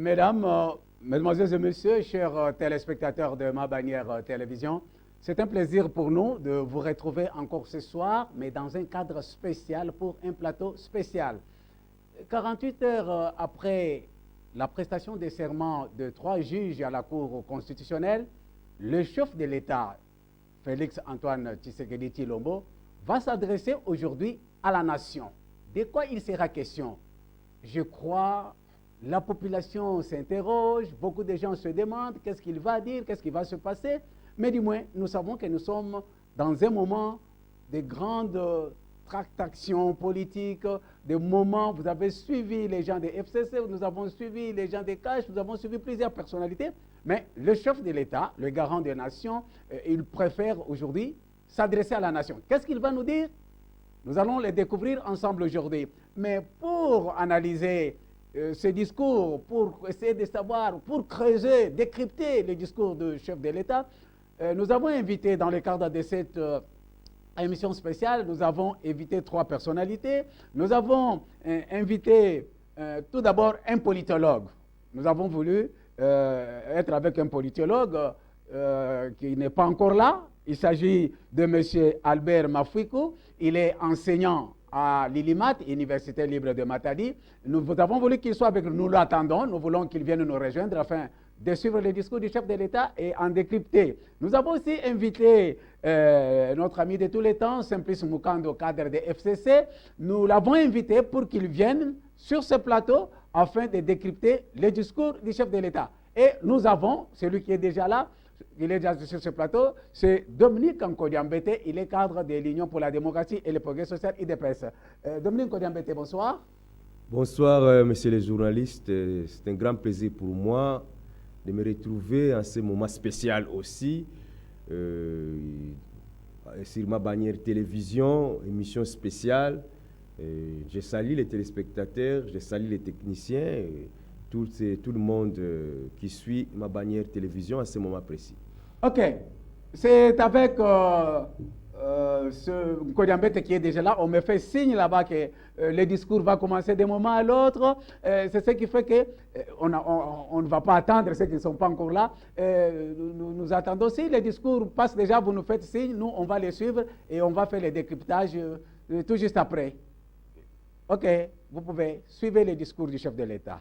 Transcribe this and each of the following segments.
Mesdames, Mesdemoiselles et Messieurs, chers téléspectateurs de Ma Bannière Télévision, c'est un plaisir pour nous de vous retrouver encore ce soir, mais dans un cadre spécial pour un plateau spécial. 48 heures après la prestation des serments de 3 juges à la Cour constitutionnelle, le chef de l'État, Félix-Antoine Tshisekedi Tshilombo, va s'adresser aujourd'hui à la nation. De quoi il sera question? Je crois la population s'interroge, beaucoup de gens se demandent qu'est-ce qu'il va dire, qu'est-ce qui va se passer. Mais du moins, nous savons que nous sommes dans un moment de grande tractation politique, des moments, vous avez suivi les gens des FCC, nous avons suivi les gens des CACH, nous avons suivi plusieurs personnalités. Mais le chef de l'État, le garant des nations, il préfère aujourd'hui s'adresser à la nation. Qu'est-ce qu'il va nous dire? Nous allons le découvrir ensemble aujourd'hui. Mais pour analyser ce discours, pour essayer de savoir, pour creuser, décrypter le discours du chef de l'État, nous avons invité dans le cadre de cette émission spéciale, nous avons invité 3 personnalités. Nous avons invité tout d'abord un politologue. Nous avons voulu être avec un politologue qui n'est pas encore là. Il s'agit de M. Albert Mafuikou. Il est enseignant à l'ILIMAT, Université libre de Matadi. Nous avons voulu qu'il soit avec nous, nous l'attendons, nous voulons qu'il vienne nous rejoindre afin de suivre le discours du chef de l'État et en décrypter. Nous avons aussi invité notre ami de tous les temps, Simplice Mukando, cadre de FCC. Nous l'avons invité pour qu'il vienne sur ce plateau afin de décrypter le discours du chef de l'État. Et nous avons, celui qui est déjà là, il est déjà sur ce plateau, c'est Dominique Nkodiambete, il est cadre de l'Union pour la démocratie et le progrès social IDPS. Dominique Nkodiambete, bonsoir. Bonsoir, messieurs les journalistes. C'est un grand plaisir pour moi de me retrouver en ce moment spécial aussi sur Ma Bannière Télévision, émission spéciale. Je salue les téléspectateurs, je salue les techniciens, tout le monde qui suit Ma Bannière Télévision à ce moment précis. Ok, c'est avec ce Nkodiambete qui est déjà là. On me fait signe là-bas que le discours va commencer d'un moment à l'autre. C'est ce qui fait qu'on ne va pas attendre ceux qui ne sont pas encore là. Nous attendons. Si le discours passe déjà, vous nous faites signe. Nous, on va les suivre et on va faire le décryptage tout juste après. Ok, vous pouvez suivre le discours du chef de l'État.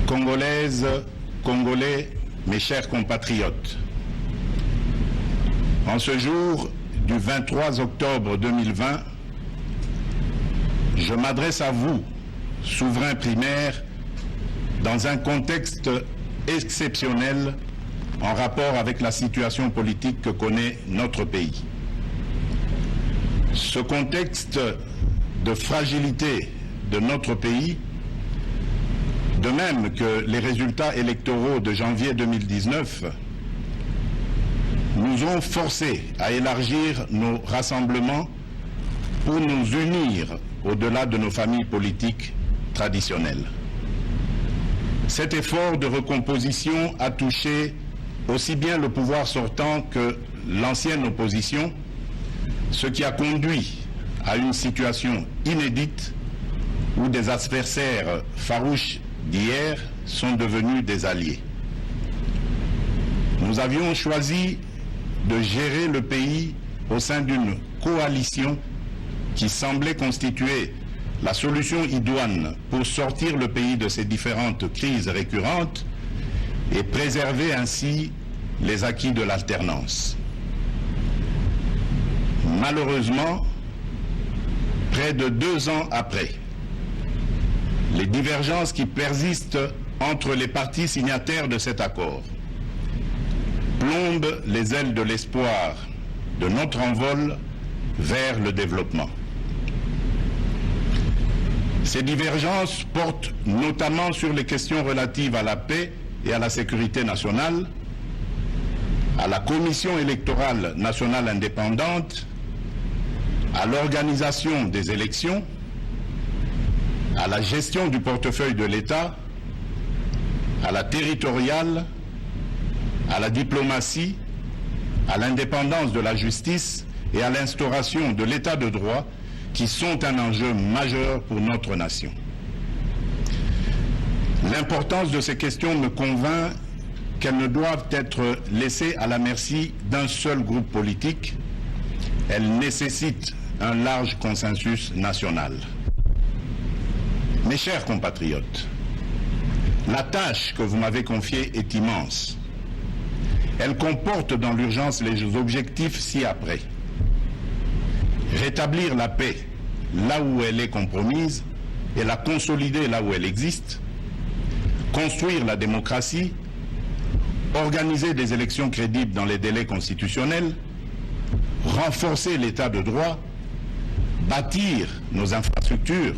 Congolaises, Congolais, mes chers compatriotes, en ce jour du 23 octobre 2020, je m'adresse à vous, souverains primaires, dans un contexte exceptionnel en rapport avec la situation politique que connaît notre pays. Ce contexte de fragilité de notre pays, de même que les résultats électoraux de janvier 2019, nous ont forcés à élargir nos rassemblements pour nous unir au-delà de nos familles politiques traditionnelles. Cet effort de recomposition a touché aussi bien le pouvoir sortant que l'ancienne opposition, ce qui a conduit à une situation inédite où des adversaires farouches d'hier sont devenus des alliés. Nous avions choisi de gérer le pays au sein d'une coalition qui semblait constituer la solution idoine pour sortir le pays de ces différentes crises récurrentes et préserver ainsi les acquis de l'alternance. Malheureusement, près de 2 ans après, les divergences qui persistent entre les parties signataires de cet accord plombent les ailes de l'espoir de notre envol vers le développement. Ces divergences portent notamment sur les questions relatives à la paix et à la sécurité nationale, à la Commission électorale nationale indépendante, à l'organisation des élections, à la gestion du portefeuille de l'État, à la territoriale, à la diplomatie, à l'indépendance de la justice et à l'instauration de l'État de droit qui sont un enjeu majeur pour notre nation. L'importance de ces questions me convainc qu'elles ne doivent être laissées à la merci d'un seul groupe politique. Elles nécessitent un large consensus national. Mes chers compatriotes, la tâche que vous m'avez confiée est immense. Elle comporte dans l'urgence les objectifs ci-après. Rétablir la paix là où elle est compromise et la consolider là où elle existe, construire la démocratie, organiser des élections crédibles dans les délais constitutionnels, renforcer l'état de droit, bâtir nos infrastructures,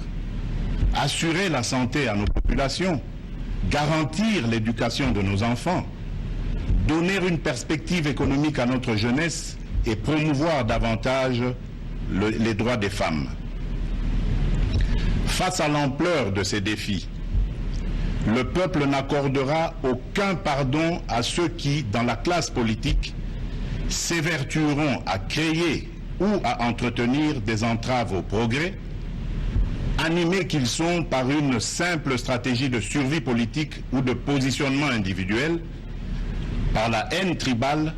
assurer la santé à nos populations, garantir l'éducation de nos enfants, donner une perspective économique à notre jeunesse et promouvoir davantage les droits des femmes. Face à l'ampleur de ces défis, le peuple n'accordera aucun pardon à ceux qui, dans la classe politique, s'évertueront à créer ou à entretenir des entraves au progrès, animés qu'ils sont par une simple stratégie de survie politique ou de positionnement individuel, par la haine tribale,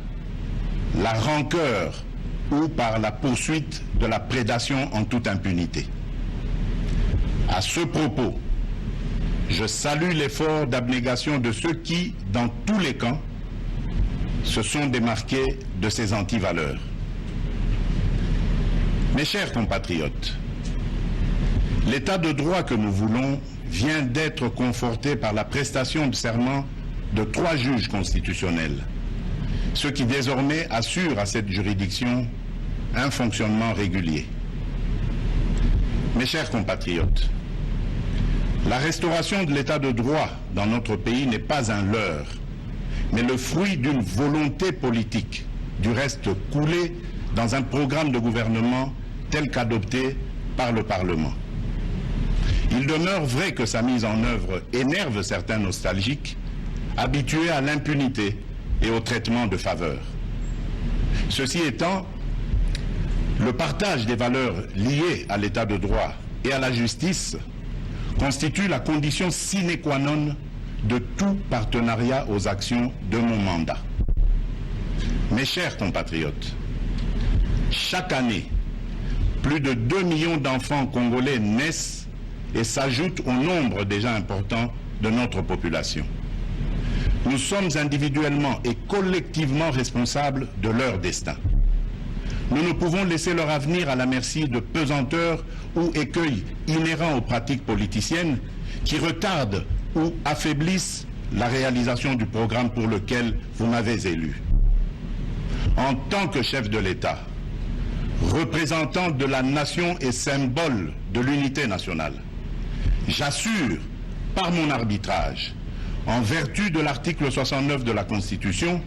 la rancœur ou par la poursuite de la prédation en toute impunité. À ce propos, je salue l'effort d'abnégation de ceux qui, dans tous les camps, se sont démarqués de ces antivaleurs. Mes chers compatriotes, l'état de droit que nous voulons vient d'être conforté par la prestation de serment de 3 juges constitutionnels, ce qui désormais assure à cette juridiction un fonctionnement régulier. Mes chers compatriotes, la restauration de l'état de droit dans notre pays n'est pas un leurre, mais le fruit d'une volonté politique, du reste coulée dans un programme de gouvernement tel qu'adopté par le Parlement. Il demeure vrai que sa mise en œuvre énerve certains nostalgiques, habitués à l'impunité et au traitement de faveur. Ceci étant, le partage des valeurs liées à l'état de droit et à la justice constitue la condition sine qua non de tout partenariat aux actions de mon mandat. Mes chers compatriotes, chaque année, plus de 2 millions d'enfants congolais naissent et s'ajoutent au nombre déjà important de notre population. Nous sommes individuellement et collectivement responsables de leur destin. Nous ne pouvons laisser leur avenir à la merci de pesanteurs ou écueils inhérents aux pratiques politiciennes qui retardent ou affaiblissent la réalisation du programme pour lequel vous m'avez élu. En tant que chef de l'État, représentant de la nation et symbole de l'unité nationale, j'assure par mon arbitrage, en vertu de l'article 69 de la Constitution,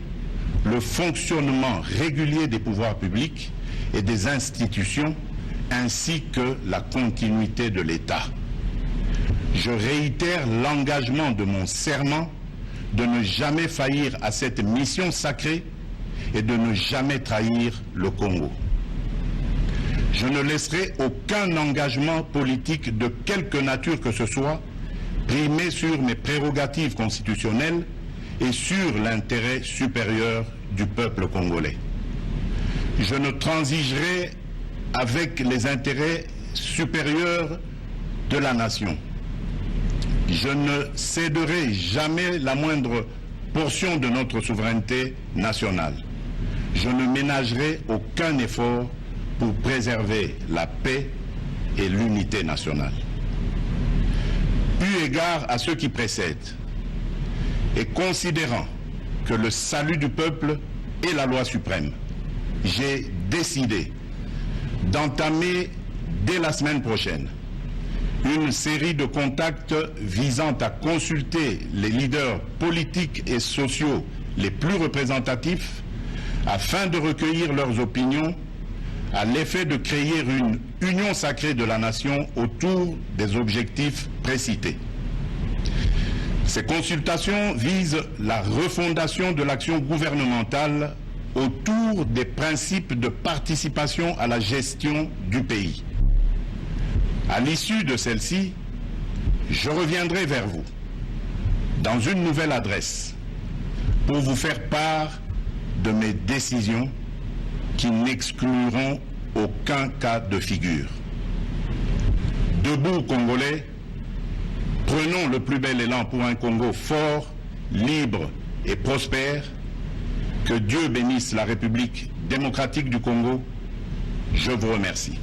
le fonctionnement régulier des pouvoirs publics et des institutions, ainsi que la continuité de l'État. Je réitère l'engagement de mon serment de ne jamais faillir à cette mission sacrée et de ne jamais trahir le Congo. Je ne laisserai aucun engagement politique de quelque nature que ce soit primer sur mes prérogatives constitutionnelles et sur l'intérêt supérieur du peuple congolais. Je ne transigerai avec les intérêts supérieurs de la nation. Je ne céderai jamais la moindre portion de notre souveraineté nationale. Je ne ménagerai aucun effort pour préserver la paix et l'unité nationale. Eu égard à ce qui précède, et considérant que le salut du peuple est la loi suprême, j'ai décidé d'entamer dès la semaine prochaine une série de contacts visant à consulter les leaders politiques et sociaux les plus représentatifs afin de recueillir leurs opinions à l'effet de créer une union sacrée de la nation autour des objectifs précités. Ces consultations visent la refondation de l'action gouvernementale autour des principes de participation à la gestion du pays. À l'issue de celle-ci, je reviendrai vers vous dans une nouvelle adresse pour vous faire part de mes décisions qui n'excluront aucun cas de figure. Debout, Congolais, prenons le plus bel élan pour un Congo fort, libre et prospère. Que Dieu bénisse la République démocratique du Congo. Je vous remercie.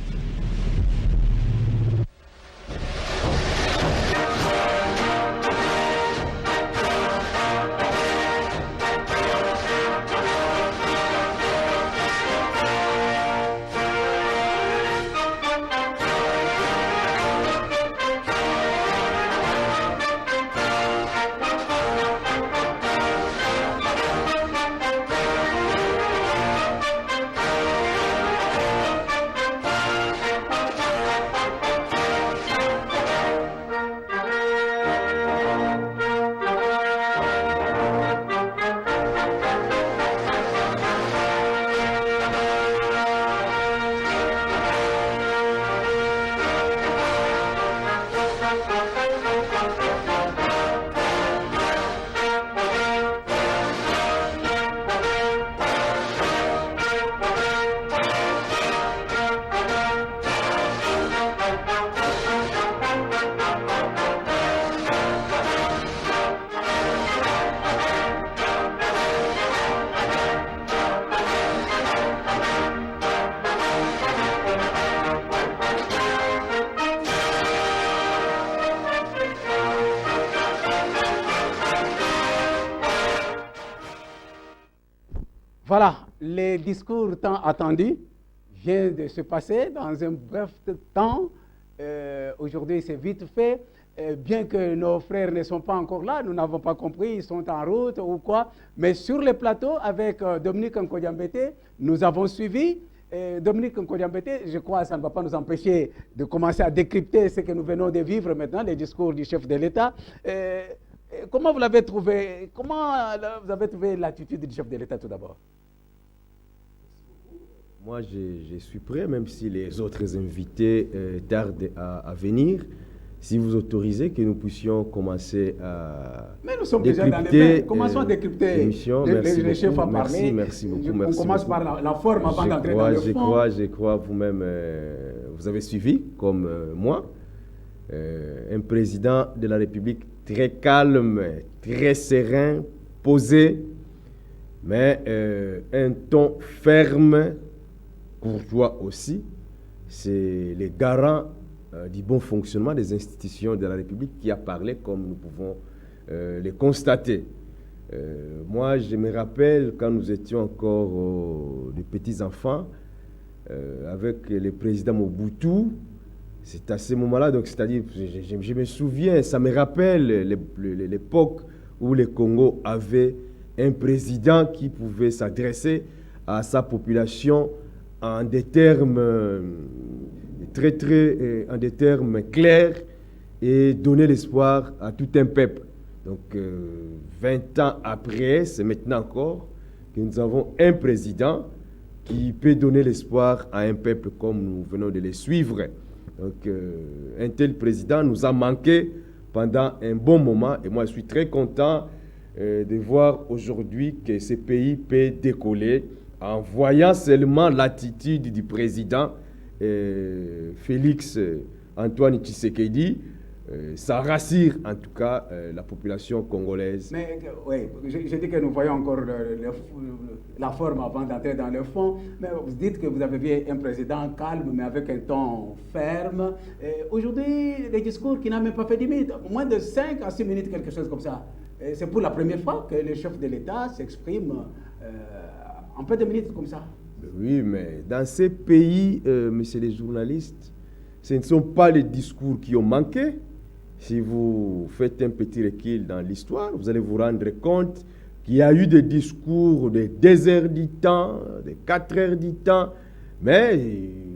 Voilà, le discours tant attendu vient de se passer dans un bref temps. Aujourd'hui, c'est vite fait. Bien que nos frères ne sont pas encore là, nous n'avons pas compris, ils sont en route ou quoi. Mais sur le plateau, avec Dominique Nkodiambete, nous avons suivi. Dominique Nkodiambete, je crois que ça ne va pas nous empêcher de commencer à décrypter ce que nous venons de vivre maintenant, les discours du chef de l'État. Comment vous l'avez trouvé? Comment vous avez trouvé l'attitude du chef de l'État tout d'abord? Moi, je suis prêt, même si les autres invités tardent à venir. Si vous autorisez que nous puissions commencer à Mais nous sommes déjà dans les mains. Commençons à décrypter l'émission. Les chefs à parler. Merci beaucoup. On commence par la forme avant d'entrer dans le fond. Je crois vous-même, vous avez suivi, comme moi, un président de la République très calme, très serein, posé, mais un ton ferme, courtois aussi. C'est le garant du bon fonctionnement des institutions de la République qui a parlé, comme nous pouvons le constater. Moi, je me rappelle quand nous étions encore des petits-enfants avec le président Mobutu. C'est à ce moment-là, donc c'est-à-dire, je me souviens, ça me rappelle l'époque où le Congo avait un président qui pouvait s'adresser à sa population en des termes en des termes clairs et donner l'espoir à tout un peuple. Donc, 20 ans après, c'est maintenant encore que nous avons un président qui peut donner l'espoir à un peuple comme nous venons de le suivre. Donc, un tel président nous a manqué pendant un bon moment et moi, je suis très content de voir aujourd'hui que ce pays peut décoller en voyant seulement l'attitude du président Félix Antoine Tshisekedi, ça rassure en tout cas la population congolaise. Mais oui, je dis que nous voyons encore la forme avant d'entrer dans le fond. Mais vous dites que vous avez vu un président calme, mais avec un ton ferme. Aujourd'hui, des discours qui n'ont même pas fait 10 minutes, moins de 5 à 6 minutes, quelque chose comme ça. C'est pour la première fois que le chef de l'État s'exprime en peu de minutes comme ça. Oui, mais dans ces pays, messieurs les journalistes, ce ne sont pas les discours qui ont manqué. Si vous faites un petit recul dans l'histoire, vous allez vous rendre compte qu'il y a eu des discours de 2 heures du temps, de 4 heures du temps, mais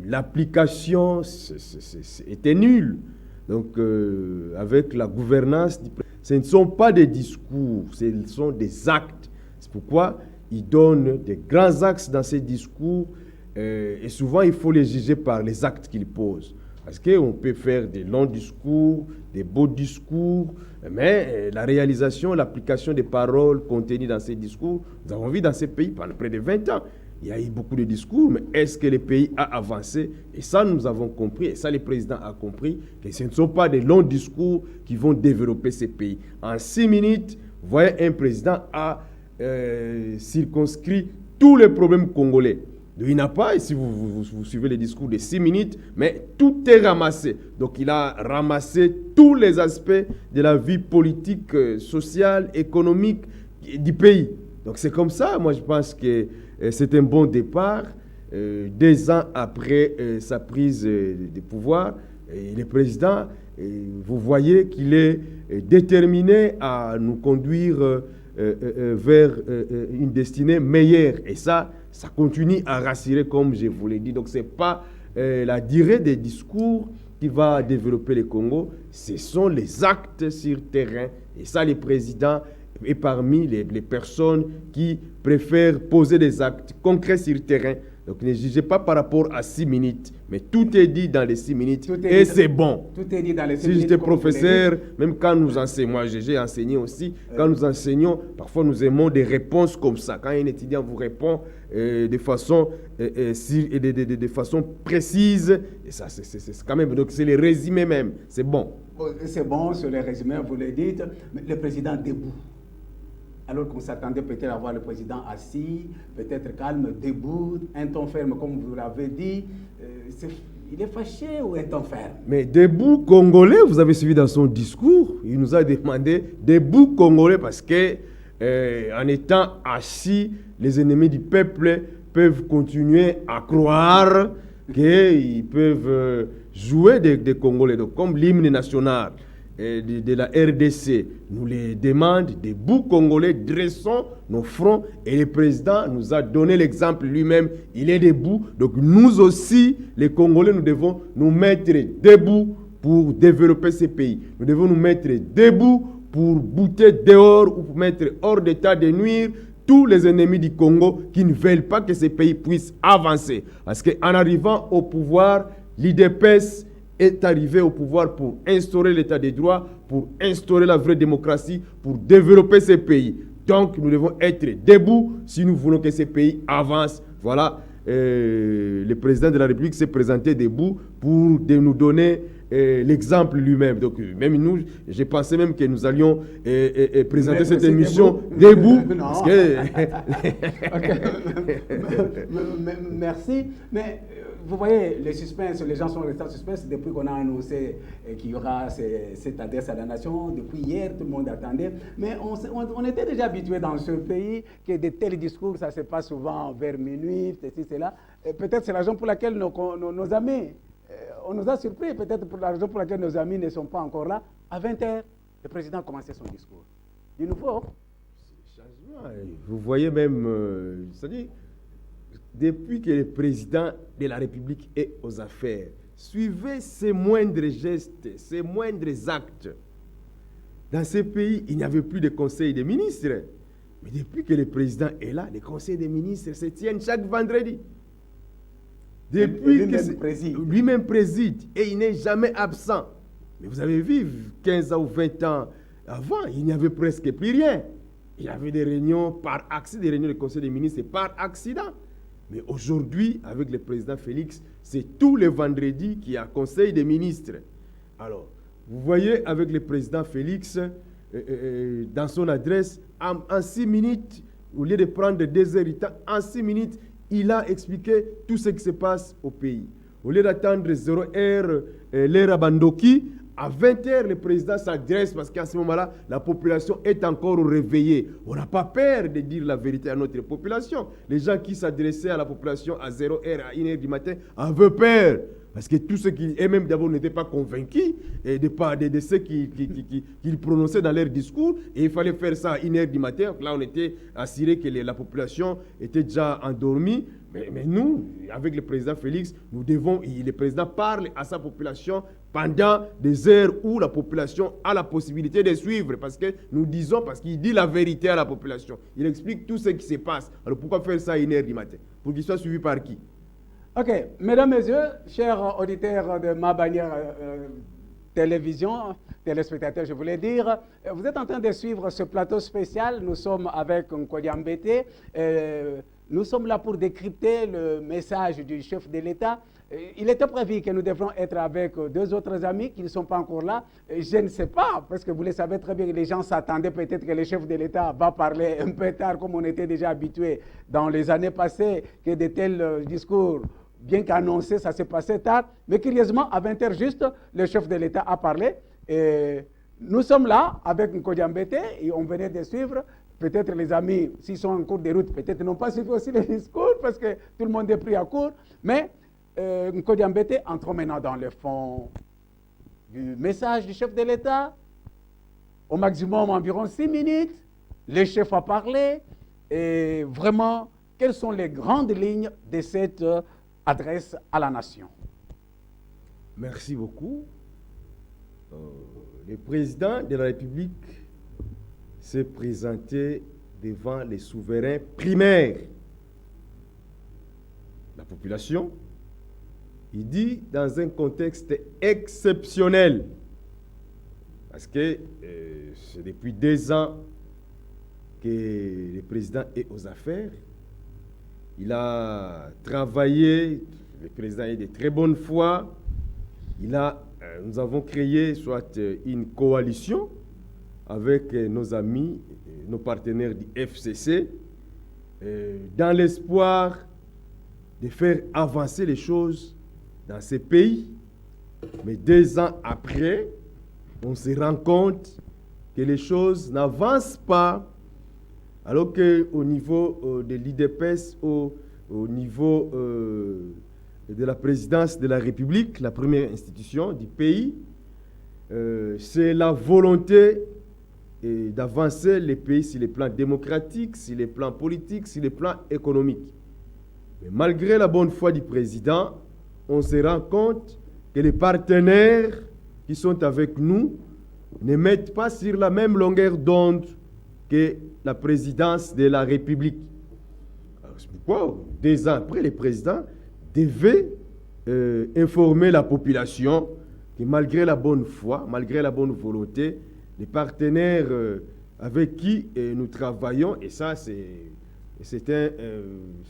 l'application était nulle. Donc, avec la gouvernance, ce ne sont pas des discours, ce sont des actes. C'est pourquoi ils donnent des grands axes dans ces discours et souvent, il faut les juger par les actes qu'ils posent. Parce qu'on peut faire des longs discours, des beaux discours, mais la réalisation, l'application des paroles contenues dans ces discours, nous avons vu dans ces pays pendant près de 20 ans. Il y a eu beaucoup de discours, mais est-ce que le pays a avancé? Et ça, nous avons compris, et ça, le président a compris, que ce ne sont pas des longs discours qui vont développer ces pays. En 6 minutes, vous voyez, un président a circonscrit tous les problèmes congolais. Il n'a pas, et si vous suivez les discours de 6 minutes, mais tout est ramassé. Donc il a ramassé tous les aspects de la vie politique, sociale, économique du pays. Donc c'est comme ça, moi je pense que c'est un bon départ. 2 ans après sa prise de pouvoir, le président, vous voyez qu'il est déterminé à nous conduire vers une destinée meilleure. Et ça continue à rassurer, comme je vous l'ai dit. Donc, ce n'est pas la durée des discours qui va développer le Congo, ce sont les actes sur terrain. Et ça, le président est parmi les personnes qui préfèrent poser des actes concrets sur terrain. Donc, ne jugez pas par rapport à 6 minutes, mais tout est dit dans les 6 minutes et c'est bon. Tout est dit dans les 6 minutes. Si j'étais professeur, même quand nous enseignons, moi j'ai enseigné aussi, quand nous enseignons, parfois nous aimons des réponses comme ça. Quand un étudiant vous répond de façon précise, et ça c'est quand même, donc c'est les résumés même, c'est bon. C'est bon, sur les résumés, vous le dites, mais le président debout. Alors qu'on s'attendait peut-être à voir le président assis, peut-être calme, debout, un ton ferme, comme vous l'avez dit. Il est fâché ou un ton ferme? Mais debout congolais, vous avez suivi dans son discours, il nous a demandé debout congolais parce que en étant assis, les ennemis du peuple peuvent continuer à croire qu'ils peuvent jouer des Congolais. Donc, comme l'hymne national de la RDC nous les demande, debout congolais, dressons nos fronts, et le président nous a donné l'exemple lui-même, il est debout. Donc nous aussi, les Congolais, nous devons nous mettre debout pour développer ces pays. Nous devons nous mettre debout pour bouter dehors ou pour mettre hors d'état de nuire tous les ennemis du Congo qui ne veulent pas que ces pays puissent avancer. Parce qu'en arrivant au pouvoir, l'IDPS est arrivé au pouvoir pour instaurer l'état de droit, pour instaurer la vraie démocratie, pour développer ces pays. Donc, nous devons être debout si nous voulons que ces pays avancent. Voilà, le président de la République s'est présenté debout pour nous donner l'exemple lui-même. Donc, même nous, j'ai pensé même que nous allions présenter cette émission debout. Parce que Merci. Mais vous voyez, les suspens, les gens sont restés en suspens depuis qu'on a annoncé qu'il y aura cette adresse à la nation. Depuis hier, tout le monde attendait. Mais on était déjà habitué dans ce pays que de tels discours, ça se passe souvent vers minuit, ceci, cela. Peut-être c'est la raison pour laquelle nos amis, on nous a surpris, peut-être pour la raison pour laquelle nos amis ne sont pas encore là. À 20h, le président a commencé son discours. Du nouveau. Vous voyez même, c'est-à-dire, depuis que le président de la République est aux affaires, suivez ses moindres gestes, ses moindres actes. Dans ces pays, il n'y avait plus de conseil des ministres. Mais depuis que le président est là, les conseils des ministres se tiennent chaque vendredi. Depuis lui-même préside et il n'est jamais absent. Mais vous avez vu, 15 ans ou 20 ans avant, il n'y avait presque plus rien. Il y avait des réunions par accident, des réunions du conseil des ministres par accident. Mais aujourd'hui, avec le président Félix, c'est tous les vendredis qu'il y a conseil des ministres. Alors, vous voyez avec le président Félix, dans son adresse, en 6 minutes, au lieu de prendre 2 heures de temps, en 6 minutes, il a expliqué tout ce qui se passe au pays. Au lieu d'attendre 0 heure, l'heure à Bandoki, à 20 heures, le président s'adresse parce qu'à ce moment-là, la population est encore réveillée. On n'a pas peur de dire la vérité à notre population. Les gens qui s'adressaient à la population à 0 heure, à 1 heure du matin, avaient peur. Parce que tous ceux qui, eux-mêmes d'abord, n'étaient pas convaincus de ce qu'ils prononçaient dans leur discours. Et il fallait faire ça à 1 heure du matin. Là, on était assuré que la population était déjà endormie. Mais nous, avec le président Félix, le président parle à sa population pendant des heures où la population a la possibilité de suivre. Parce qu'il dit la vérité à la population. Il explique tout ce qui se passe. Alors pourquoi faire ça à 1 heure du matin? Pour qu'il soit suivi par qui? Ok, mesdames, messieurs, chers auditeurs de Ma Bannière Télévision, téléspectateurs, je voulais dire, vous êtes en train de suivre ce plateau spécial. Nous sommes avec Nkodiambete. Nous sommes là pour décrypter le message du chef de l'État. Il était prévu que nous devions être avec 2 autres amis qui ne sont pas encore là. Je ne sais pas, parce que vous le savez très bien, les gens s'attendaient peut-être que le chef de l'État va parler un peu tard, comme on était déjà habitué dans les années passées, que de tels discours, bien qu'annoncés, ça s'est passé tard. Mais curieusement, à 20h juste, le chef de l'État a parlé. Et nous sommes là avec Nkodiambete et on venait de suivre. Peut-être les amis, s'ils sont en cours de route, peut-être n'ont pas suivi aussi les discours parce que tout le monde est pris à court. Mais Nkodiambete, entrons maintenant dans le fond du message du chef de l'État. Au maximum, environ 6 minutes. Le chef a parlé. Et vraiment, quelles sont les grandes lignes de cette adresse à la nation? Merci beaucoup. Le président de la République s'est présenté devant les souverains primaires, la population. Il dit dans un contexte exceptionnel, parce que c'est depuis 2 ans que le président est aux affaires. Il a travaillé, le président est de très bonne foi. Nous avons créé soit une coalition avec nos amis, nos partenaires du FCC, dans l'espoir de faire avancer les choses dans ces pays. Mais 2 ans après, on se rend compte que les choses n'avancent pas, alors qu'au niveau de l'IDPS, au niveau de la présidence de la République, la première institution du pays, c'est la volonté d'avancer les pays sur les plans démocratiques, sur les plans politiques, sur les plans économiques. Mais malgré la bonne foi du président, on se rend compte que les partenaires qui sont avec nous ne mettent pas sur la même longueur d'onde que la présidence de la République. Alors, c'est pourquoi, 2 ans après, le président devait informer la population que malgré la bonne foi, malgré la bonne volonté, les partenaires avec qui nous travaillons, et ça c'est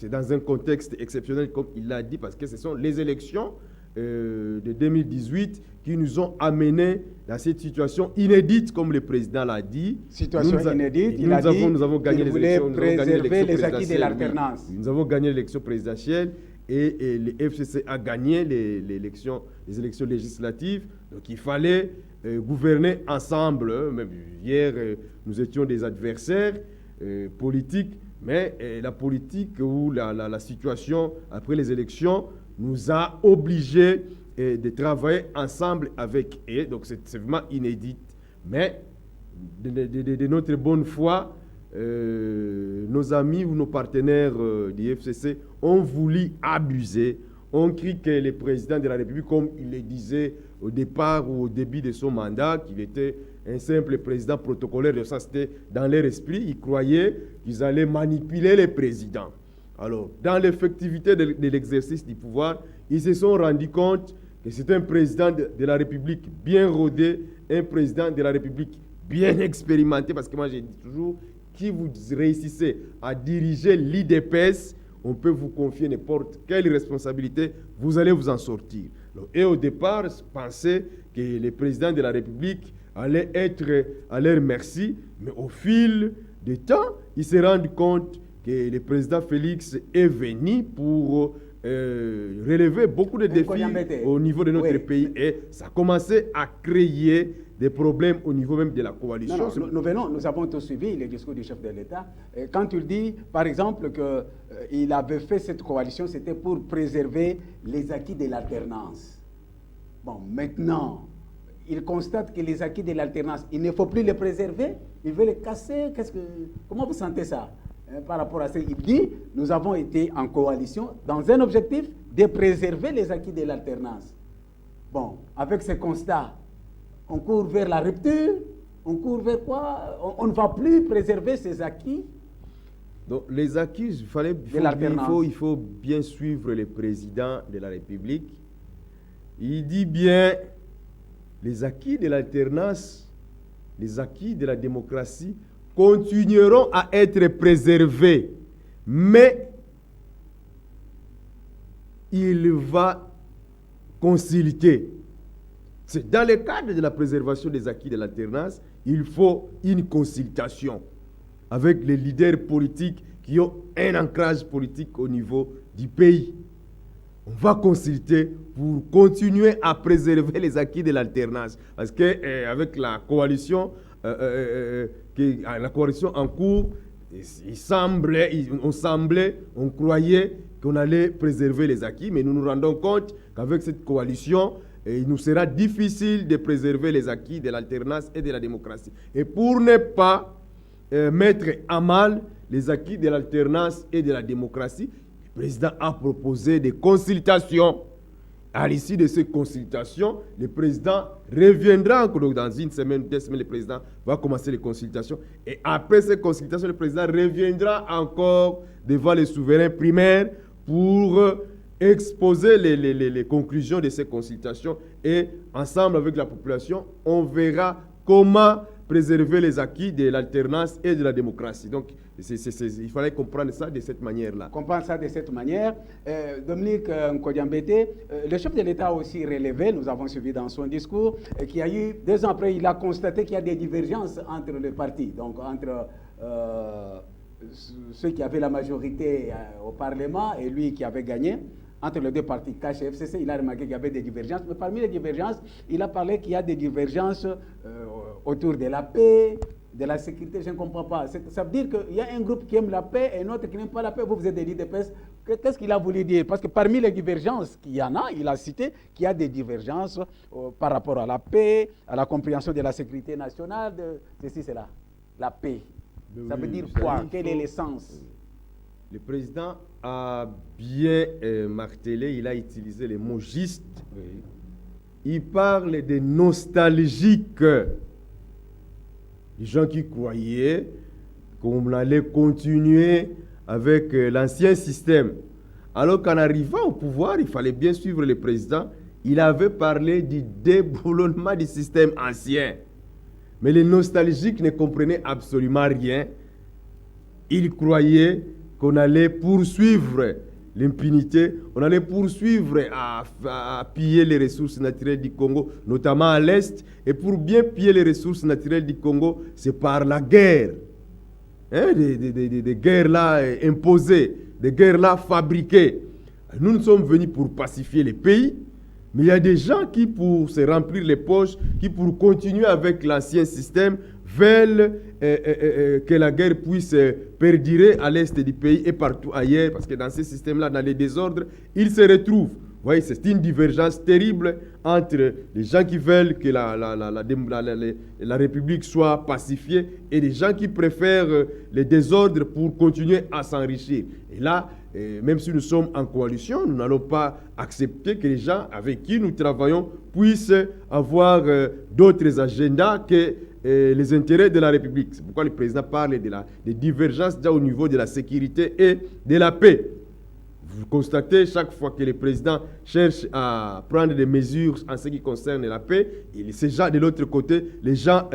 dans un contexte exceptionnel comme il l'a dit, parce que ce sont les élections de 2018 qui nous ont amenés dans cette situation inédite, comme le président l'a dit. Situation inédite, il a dit nous avons gagné qu'il les voulait élections, préserver les acquis de l'alternance. Nous avons gagné l'élection présidentielle et le FCC a gagné les élections législatives. Donc il fallait gouverner ensemble. Même hier, nous étions des adversaires politiques, mais la politique ou la situation après les élections nous a obligés de travailler ensemble avec eux. Donc c'est vraiment inédit. Mais de notre bonne foi, nos amis ou nos partenaires du FCC ont voulu abuser, ont cru que le président de la République, comme il le disait au départ ou au début de son mandat, qu'il était un simple président protocolaire, de ça c'était dans leur esprit, ils croyaient qu'ils allaient manipuler les présidents. Alors, dans l'effectivité de l'exercice du pouvoir, ils se sont rendus compte que c'est un président de la République bien rodé, un président de la République bien expérimenté, parce que moi j'ai dit toujours, qui vous réussissez à diriger l'IDPS on peut vous confier n'importe quelle responsabilité, vous allez vous en sortir. Et au départ, pensaient que le président de la République allait être à leur merci, mais au fil du temps, ils se rendent compte que le président Félix est venu pour relever beaucoup de défis au niveau de notre pays, et ça a commencé à créer des problèmes au niveau même de la coalition. Nous avons tous suivi le discours du chef de l'État. Quand il dit, par exemple, qu'il avait fait cette coalition, c'était pour préserver les acquis de l'alternance. Bon, maintenant, il constate que les acquis de l'alternance, il ne faut plus les préserver, il veut les casser. Comment vous sentez ça par rapport à ça? Il dit, nous avons été en coalition dans un objectif de préserver les acquis de l'alternance. Bon, avec ce constat, on court vers la rupture, on court vers quoi? On ne va plus préserver ces acquis. Donc les acquis, il faut bien suivre le président de la République. Il dit bien, les acquis de l'alternance, les acquis de la démocratie continueront à être préservés, mais il va consulter. C'est dans le cadre de la préservation des acquis de l'alternance, il faut une consultation avec les leaders politiques qui ont un ancrage politique au niveau du pays. On va consulter pour continuer à préserver les acquis de l'alternance. Parce qu'avec la coalition en cours, on croyait qu'on allait préserver les acquis, mais nous nous rendons compte qu'avec cette coalition, il nous sera difficile de préserver les acquis de l'alternance et de la démocratie. Et pour ne pas mettre à mal les acquis de l'alternance et de la démocratie, le président a proposé des consultations. À l'issue de ces consultations, le président reviendra encore dans une semaine, 2 semaines, le président va commencer les consultations. Et après ces consultations, le président reviendra encore devant les souverains primaires pour exposer les conclusions de ces consultations. Et ensemble avec la population, on verra comment préserver les acquis de l'alternance et de la démocratie. Donc, il fallait comprendre ça de cette manière-là. Comprendre ça de cette manière. Dominique Nkodiambete, le chef de l'État a aussi relevé, nous avons suivi dans son discours, qu'il y a eu, 2 ans après, il a constaté qu'il y a des divergences entre les partis, donc entre ceux qui avaient la majorité au Parlement et lui qui avait gagné. Entre les 2 partis, KH et FCC, il a remarqué qu'il y avait des divergences. Mais parmi les divergences, il a parlé qu'il y a des divergences autour de la paix, de la sécurité. Je ne comprends pas. Ça veut dire qu'il y a un groupe qui aime la paix et un autre qui n'aime pas la paix. Vous êtes des l'IDPS. Qu'est-ce qu'il a voulu dire? Parce que parmi les divergences qu'il y en a, il a cité qu'il y a des divergences par rapport à la paix, à la compréhension de la sécurité nationale, de ceci, cela. La paix. Ça veut dire quoi? Quel est l'essence? Le président a bien martelé, il a utilisé les mots justes. Oui. Il parle des nostalgiques. Les gens qui croyaient qu'on allait continuer avec l'ancien système. Alors qu'en arrivant au pouvoir, il fallait bien suivre le président. Il avait parlé du déboulonnement du système ancien. Mais les nostalgiques ne comprenaient absolument rien. Ils croyaient qu'on allait poursuivre l'impunité, on allait poursuivre à piller les ressources naturelles du Congo, notamment à l'Est. Et pour bien piller les ressources naturelles du Congo, c'est par la guerre. Des guerres là imposées, des guerres là fabriquées. Nous sommes venus pour pacifier les pays, mais il y a des gens qui, pour se remplir les poches, qui pour continuer avec l'ancien système, veulent que la guerre puisse perdurer à l'est du pays et partout ailleurs, parce que dans ce système-là, dans les désordres, ils se retrouvent. Vous voyez, c'est une divergence terrible entre les gens qui veulent que la République soit pacifiée et les gens qui préfèrent les désordres pour continuer à s'enrichir. Et là, même si nous sommes en coalition, nous n'allons pas accepter que les gens avec qui nous travaillons puissent avoir d'autres agendas que les intérêts de la République. C'est pourquoi le président parle des divergences déjà au niveau de la sécurité et de la paix. Vous constatez, chaque fois que le président cherche à prendre des mesures en ce qui concerne la paix, de l'autre côté, les gens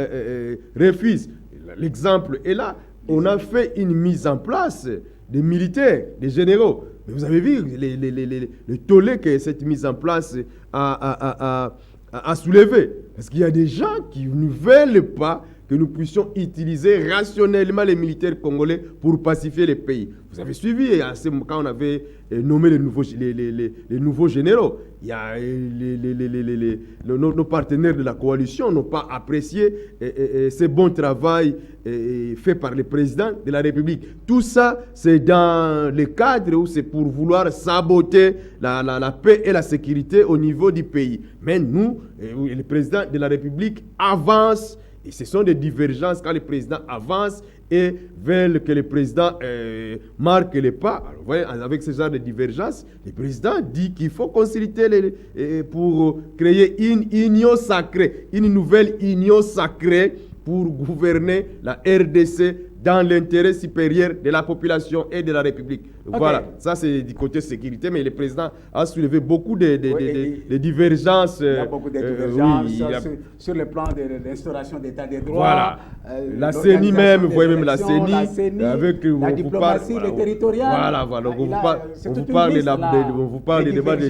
refusent. L'exemple est là. On a fait une mise en place des militaires, des généraux. Mais vous avez vu le tollé que cette mise en place a soulevé. Parce qu'il y a des gens qui ne veulent pas que nous puissions utiliser rationnellement les militaires congolais pour pacifier les pays. Vous avez suivi, quand on avait nommé les nouveaux généraux, il y a nos partenaires de la coalition n'ont pas apprécié ce bon travail fait par le président de la République. Tout ça, c'est dans le cadre où c'est pour vouloir saboter la paix et la sécurité au niveau du pays. Mais nous, le président de la République avance. Et ce sont des divergences quand le président avance et veut que le président marque les pas. Alors, vous voyez, avec ce genre de divergences, le président dit qu'il faut consulter pour créer une union sacrée, une nouvelle union sacrée pour gouverner la RDC dans l'intérêt supérieur de la population et de la République. Okay. Voilà, ça c'est du côté sécurité, mais le président a soulevé beaucoup de divergences. Il y a beaucoup de divergences sur le plan de l'instauration d'état de droit. Voilà. La CENI même, vous voyez même la CENI, avec la diplomatie territoriale. Voilà. On vous parle des débats de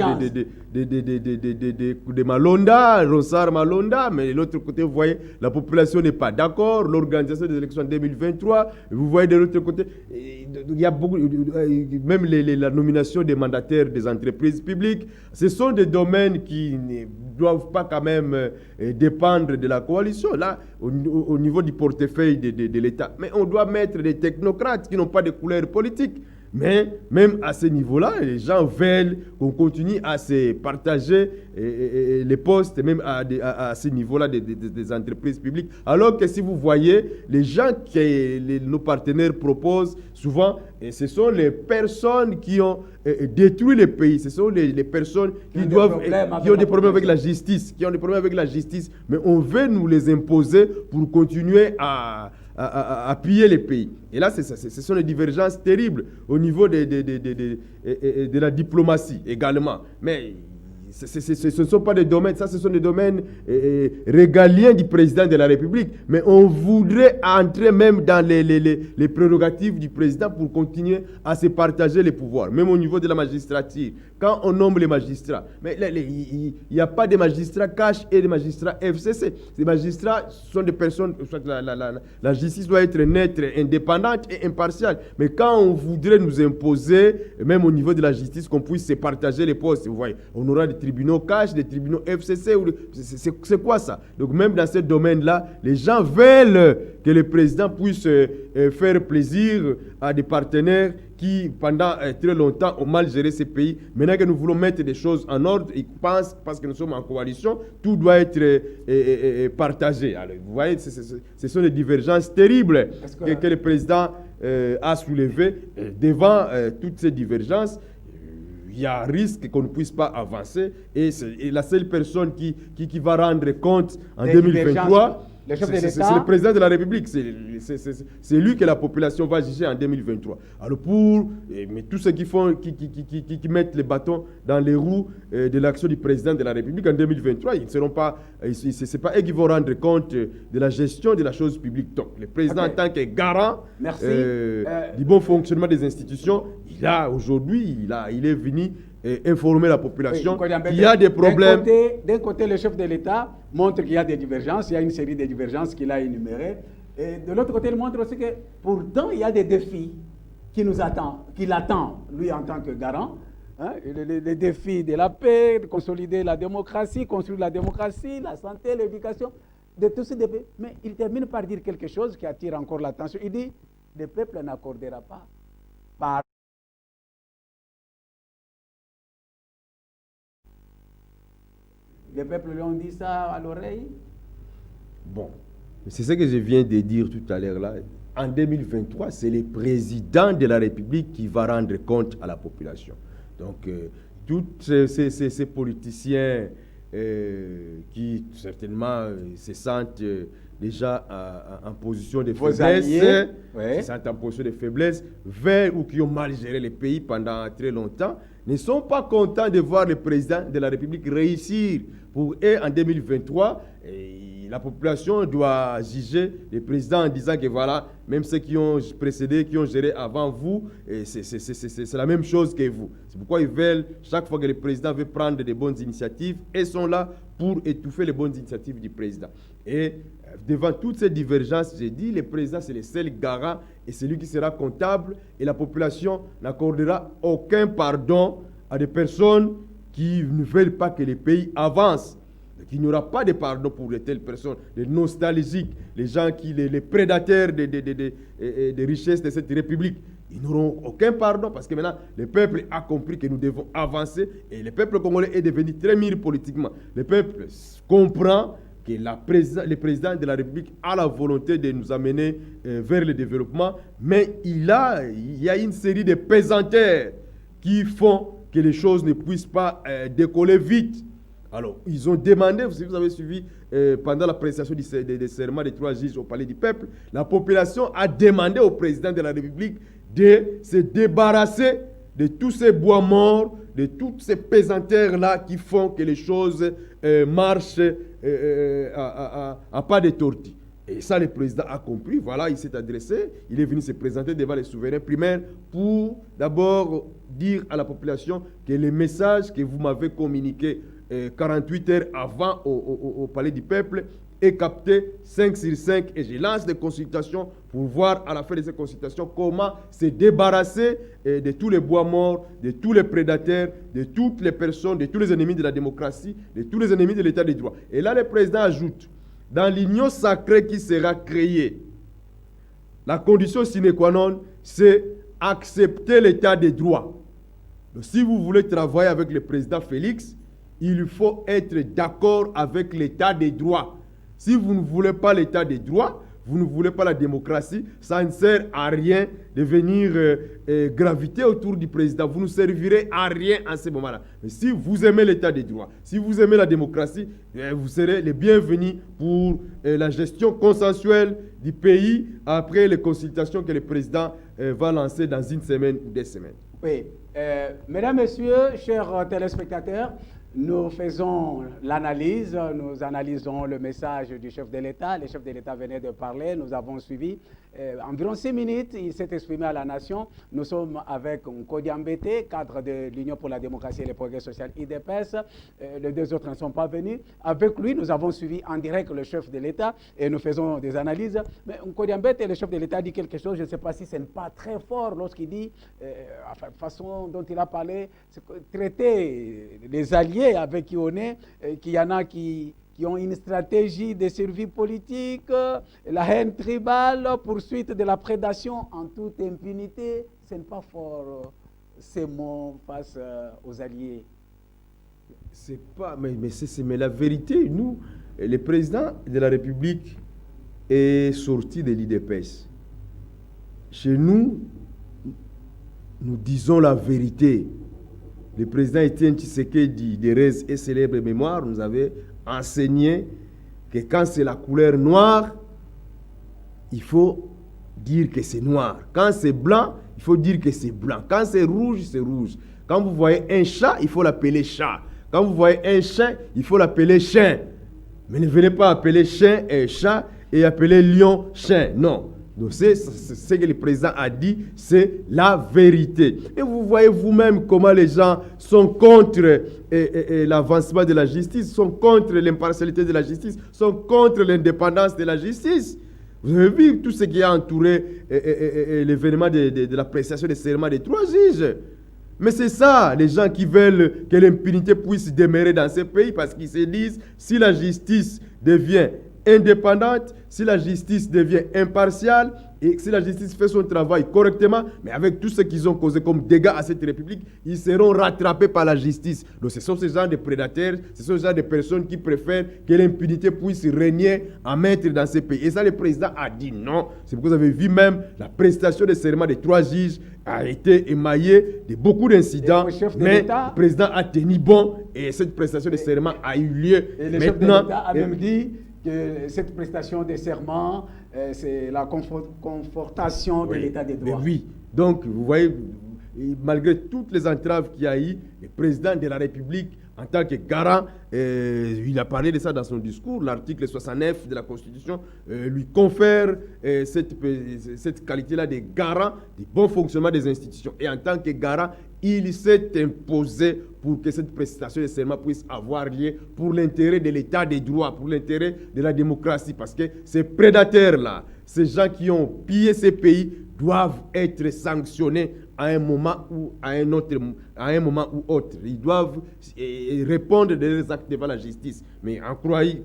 Malonda, Ronsard Malonda, mais de l'autre côté, vous voyez, la population n'est pas d'accord. L'organisation des élections en 2023, vous voyez de l'autre côté, il y a beaucoup, même la nomination des mandataires des entreprises publiques. Ce sont des domaines qui ne doivent pas quand même dépendre de la coalition, là, au niveau du portefeuille de l'État. Mais on doit mettre des technocrates qui n'ont pas de couleur politique. Mais même à ce niveau-là, les gens veulent qu'on continue à se partager les postes, même à ce niveau-là des entreprises publiques. Alors que si vous voyez, les gens que nos partenaires proposent, souvent, ce sont les personnes qui ont détruit le pays. Ce sont les personnes qui ont des problèmes avec la justice, mais on veut nous les imposer pour continuer à piller les pays. Et là, ce sont des divergences terribles au niveau de la diplomatie également. Mais ce ne sont pas des domaines, ce sont des domaines régaliens du président de la République. Mais on voudrait entrer même dans les prérogatives du président pour continuer à se partager les pouvoirs, même au niveau de la magistrature. Quand on nomme les magistrats, mais il n'y a pas de magistrats cash et de magistrats FCC. Ces magistrats sont des personnes, la justice doit être neutre, indépendante et impartiale. Mais quand on voudrait nous imposer, même au niveau de la justice, qu'on puisse se partager les postes, vous voyez, on aura des tribunaux cash, des tribunaux FCC, c'est quoi ça? Donc même dans ce domaine-là, les gens veulent que le président puisse faire plaisir à des partenaires qui, pendant très longtemps, ont mal géré ces pays. Maintenant que nous voulons mettre des choses en ordre, ils pensent, parce que nous sommes en coalition, tout doit être partagé. Alors, vous voyez, ce sont des divergences terribles que le président a soulevées. Devant toutes ces divergences, il y a risque qu'on ne puisse pas avancer. Et la seule personne qui va rendre compte en 2023... C'est le président de la République. C'est lui que la population va juger en 2023. Alors mais tous ceux qui mettent les bâtons dans les roues de l'action du président de la République en 2023, ils ne seront pas, c'est pas eux qui vont rendre compte de la gestion de la chose publique. Donc, le président en tant que garant du bon fonctionnement des institutions, aujourd'hui, il est venu informer la population qu'il y a des problèmes. D'un côté, le chef de l'État montre qu'il y a des divergences, il y a une série de divergences qu'il a énumérées. Et de l'autre côté, il montre aussi que pourtant, il y a des défis qui l'attendent, lui en tant que garant. Hein, les défis de la paix, de consolider la démocratie, construire la démocratie, la santé, l'éducation, de tous ces défis. Mais il termine par dire quelque chose qui attire encore l'attention. Il dit, le peuple n'accordera pas par les peuples lui ont dit ça à l'oreille. Bon, c'est ce que je viens de dire tout à l'heure là. En 2023, c'est le président de la République qui va rendre compte à la population. Donc, tous ces politiciens qui certainement se sentent déjà en position de faiblesse, se sentent en position de faiblesse, ou qui ont mal géré le pays pendant très longtemps, ne sont pas contents de voir le président de la République réussir Et en 2023, la population doit juger le président en disant que voilà, même ceux qui ont précédé, qui ont géré avant vous, c'est la même chose que vous. C'est pourquoi ils veulent, chaque fois que le président veut prendre des bonnes initiatives, ils sont là pour étouffer les bonnes initiatives du président. Et devant toutes ces divergences, j'ai dit, le président c'est le seul garant et c'est lui qui sera comptable et la population n'accordera aucun pardon à des personnes qui ne veulent pas que le pays avance. Donc, il n'y aura pas de pardon pour de telles personnes, les nostalgiques, les gens qui, les prédateurs des richesses de cette république. Ils n'auront aucun pardon parce que maintenant, le peuple a compris que nous devons avancer et le peuple congolais est devenu très mûr politiquement. Le peuple comprend que le président de la République a la volonté de nous amener vers le développement, mais il y a une série de pesanteurs qui font que les choses ne puissent pas décoller vite. Alors, ils ont demandé, vous avez suivi pendant la prestation des serments des 3 juges au Palais du Peuple, la population a demandé au président de la République de se débarrasser de tous ces bois morts, de toutes ces pesanteurs-là qui font que les choses marchent à pas de tortue. Et ça, le président a compris. Voilà, il s'est adressé. Il est venu se présenter devant les souverains primaires pour d'abord dire à la population que les messages que vous m'avez communiqués 48 heures avant au Palais du Peuple est capté 5 sur 5 et je lance des consultations pour voir à la fin de ces consultations comment se débarrasser de tous les bois morts, de tous les prédateurs, de toutes les personnes, de tous les ennemis de la démocratie, de tous les ennemis de l'état de droit. Et là, le président ajoute, dans l'union sacrée qui sera créée, la condition sine qua non, c'est accepter l'état de droit. Donc, si vous voulez travailler avec le président Félix, il faut être d'accord avec l'état de droit. Si vous ne voulez pas l'état de droit, vous ne voulez pas la démocratie, ça ne sert à rien de venir graviter autour du président. Vous ne servirez à rien en ce moment-là. Mais si vous aimez l'état de droit, si vous aimez la démocratie, vous serez les bienvenus pour la gestion consensuelle du pays après les consultations que le président va lancer dans une semaine ou 2 semaines. Oui. Mesdames, Messieurs, chers téléspectateurs, nous faisons l'analyse, nous analysons le message du chef de l'État. Le chef de l'État venait de parler, nous avons suivi. Environ 6 minutes, il s'est exprimé à la nation. Nous sommes avec Nkodi Ambete, cadre de l'Union pour la démocratie et le progrès social IDPS. Les 2 autres ne sont pas venus. Avec lui, nous avons suivi en direct le chef de l'État et nous faisons des analyses. Mais Nkodi Ambete, le chef de l'État, dit quelque chose, je ne sais pas si ce n'est pas très fort lorsqu'il dit, la façon dont il a parlé, c'est traiter les alliés avec qui on est, qu'il y en a qui ont une stratégie de survie politique, la haine tribale, poursuite de la prédation en toute impunité. Ce n'est pas fort ces mots face aux alliés. C'est pas, mais la vérité, nous, le président de la République est sorti de l'IDPS. Chez nous, nous disons la vérité. Le président Étienne Tshisekedi de Rez et célèbre mémoire nous avait enseigné que quand c'est la couleur noire, il faut dire que c'est noir. Quand c'est blanc, il faut dire que c'est blanc. Quand c'est rouge, c'est rouge. Quand vous voyez un chat, il faut l'appeler chat. Quand vous voyez un chien, il faut l'appeler chien. Mais ne venez pas appeler chien et chat et appeler lion chien. Non. Donc c'est ce que le président a dit, c'est la vérité. Et vous voyez vous-même comment les gens sont contre l'avancement de la justice, sont contre l'impartialité de la justice, sont contre l'indépendance de la justice. Vous avez vu tout ce qui a entouré l'événement de la prestation des serments des 3 juges. Mais c'est ça, les gens qui veulent que l'impunité puisse demeurer dans ce pays parce qu'ils se disent, si la justice devient indépendante, si la justice devient impartiale et si la justice fait son travail correctement, mais avec tout ce qu'ils ont causé comme dégâts à cette république, ils seront rattrapés par la justice. Donc ce sont ces gens de prédateurs, ce sont ces gens de personnes qui préfèrent que l'impunité puisse régner en maître dans ce pays. Et ça, le président a dit non. C'est pourquoi vous avez vu même la prestation de serment des 3 juges a été émaillée de beaucoup d'incidents, mais le président a tenu bon et cette prestation de serment a eu lieu. Et le chef de l'État a même dit que cette prestation de serment, c'est la confortation de l'état des droits. Oui, donc vous voyez, malgré toutes les entraves qu'il y a eu, le président de la République en tant que garant, il a parlé de ça dans son discours, l'article 69 de la Constitution lui confère cette qualité-là de garant du bon fonctionnement des institutions. Et en tant que garant, il s'est imposé pour que cette prestation de serment puisse avoir lieu pour l'intérêt de l'état des droits, pour l'intérêt de la démocratie. Parce que ces prédateurs-là, ces gens qui ont pillé ces pays, doivent être sanctionnés à un moment ou à un autre. Ils doivent répondre de leurs actes devant la justice. Mais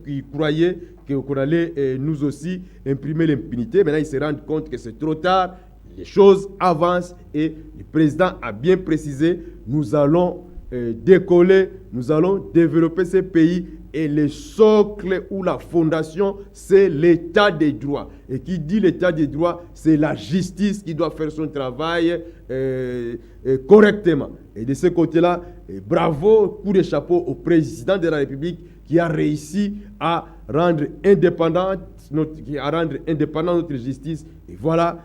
ils croyaient qu'on allait nous aussi imprimer l'impunité. Maintenant, ils se rendent compte que c'est trop tard. Les choses avancent et le président a bien précisé, nous allons décoller, nous allons développer ces pays et le socle ou la fondation, c'est l'état des droits. Et qui dit l'état des droits, c'est la justice qui doit faire son travail correctement. Et de ce côté-là, bravo, coup de chapeau au président de la République qui a réussi à rendre indépendante notre justice. Et voilà,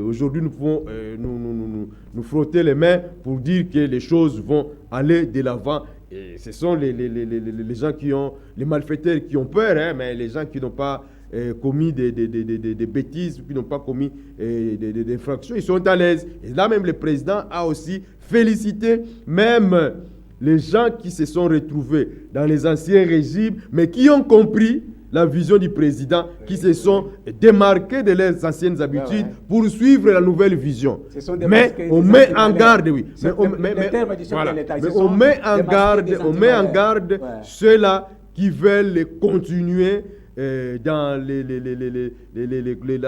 aujourd'hui, nous pouvons nous frotter les mains pour dire que les choses vont aller de l'avant. Et ce sont les gens qui ont, les malfaiteurs qui ont peur, hein, mais les gens qui n'ont pas commis des bêtises, qui n'ont pas commis des infractions, ils sont à l'aise. Et là même, le président a aussi félicité même les gens qui se sont retrouvés dans les anciens régimes, mais qui ont compris la vision du président, qui se sont démarqués de leurs anciennes habitudes pour suivre la nouvelle vision. Mais on met en garde, oui. Mais on met en garde ceux-là qui veulent continuer dans